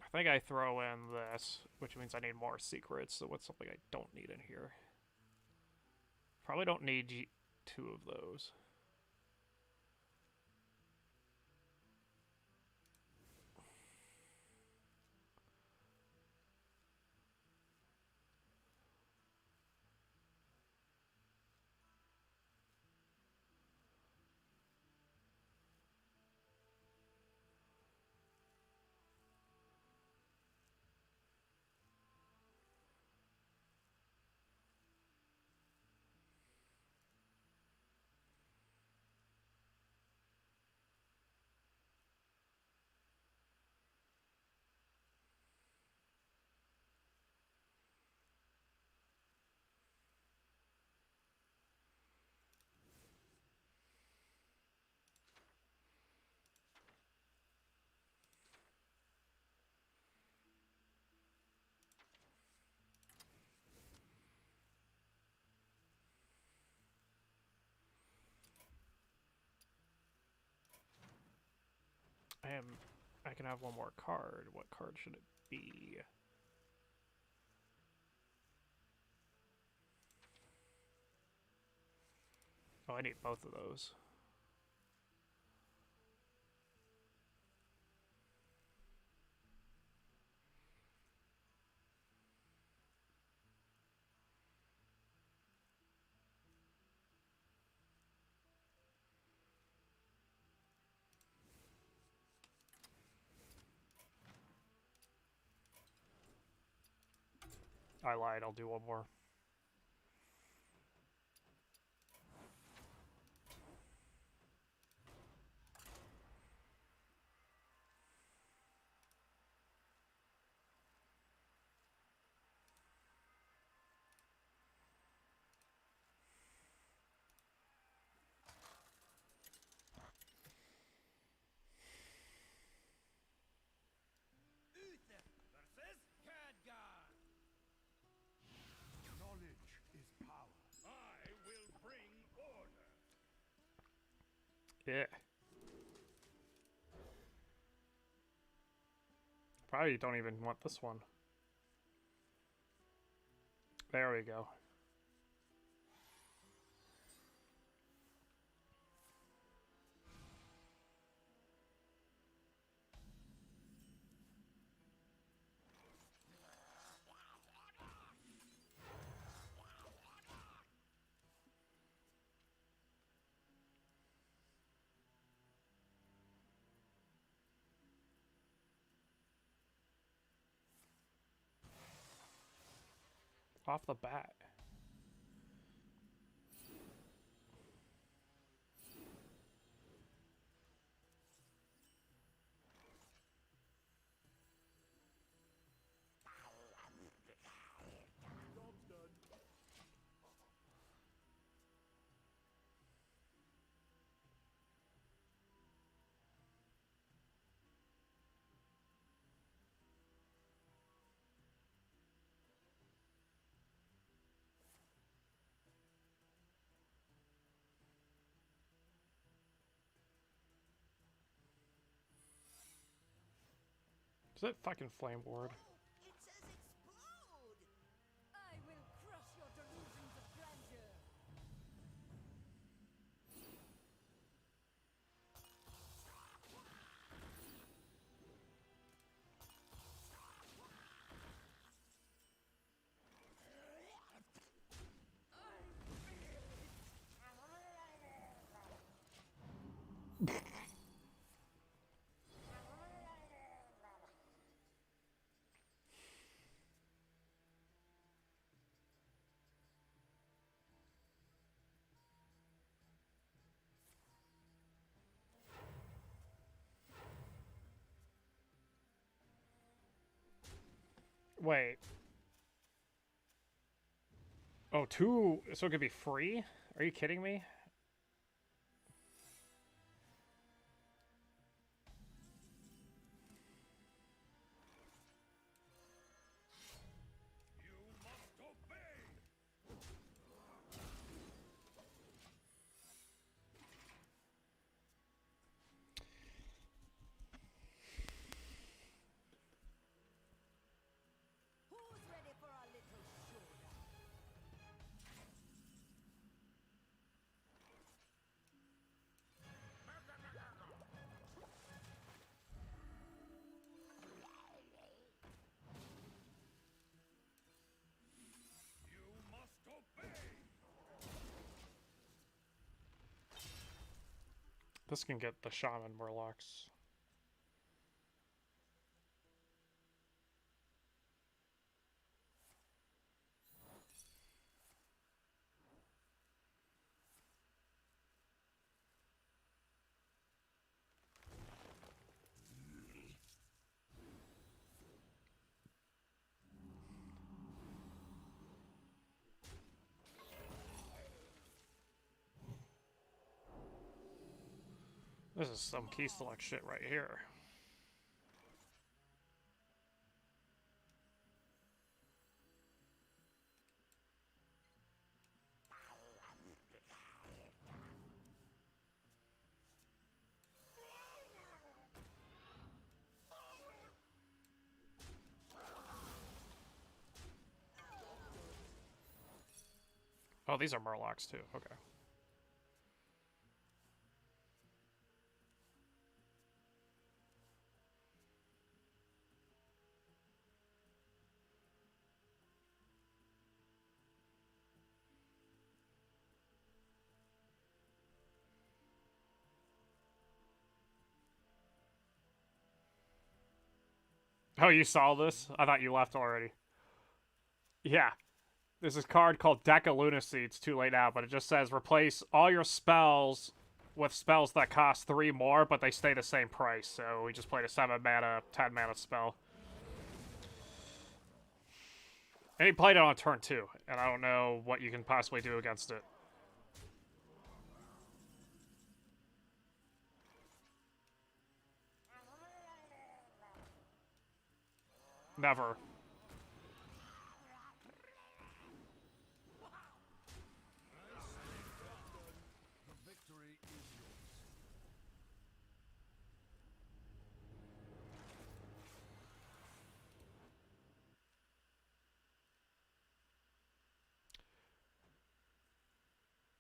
S1: I think I throw in this, which means I need more secrets. So what's something I don't need in here? Probably don't need 2 of those. I can have one more card. What card should it be? Oh, I need both of those. I lied, I'll do one more.
S2: Uther versus Khadgar.
S4: Knowledge is power.
S5: I will bring order.
S1: Yeah. Probably don't even want this one. There we go. Off the bat.
S4: Job's done.
S1: Is it fucking flame ward?
S2: It says explode.
S3: I will crush your delusions of grandeur.
S1: Wait. Oh, two. So it could be free? Are you kidding me?
S5: You must obey.
S3: Who's ready for a little showdown?
S5: You must obey.
S1: This can get the Shaman Murlocs. This is some key select shit right here. Oh, these are Murlocs too. Okay. Oh, you saw this? I thought you left already. Yeah. There's this card called Deck of Lunacy. It's too late now, but it just says replace all your spells with spells that cost 3 more, but they stay the same price. So we just played a 7 mana, 10 mana spell. And he played it on turn 2, and I don't know what you can possibly do against it. Never.
S4: The victory is yours.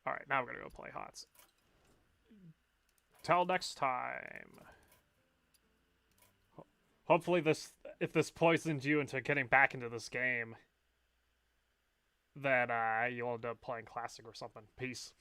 S1: Alright, now we're gonna go play HOTS. Till next time. Hopefully if this poisons you into getting back into this game, then you'll end up playing Classic or something. Peace.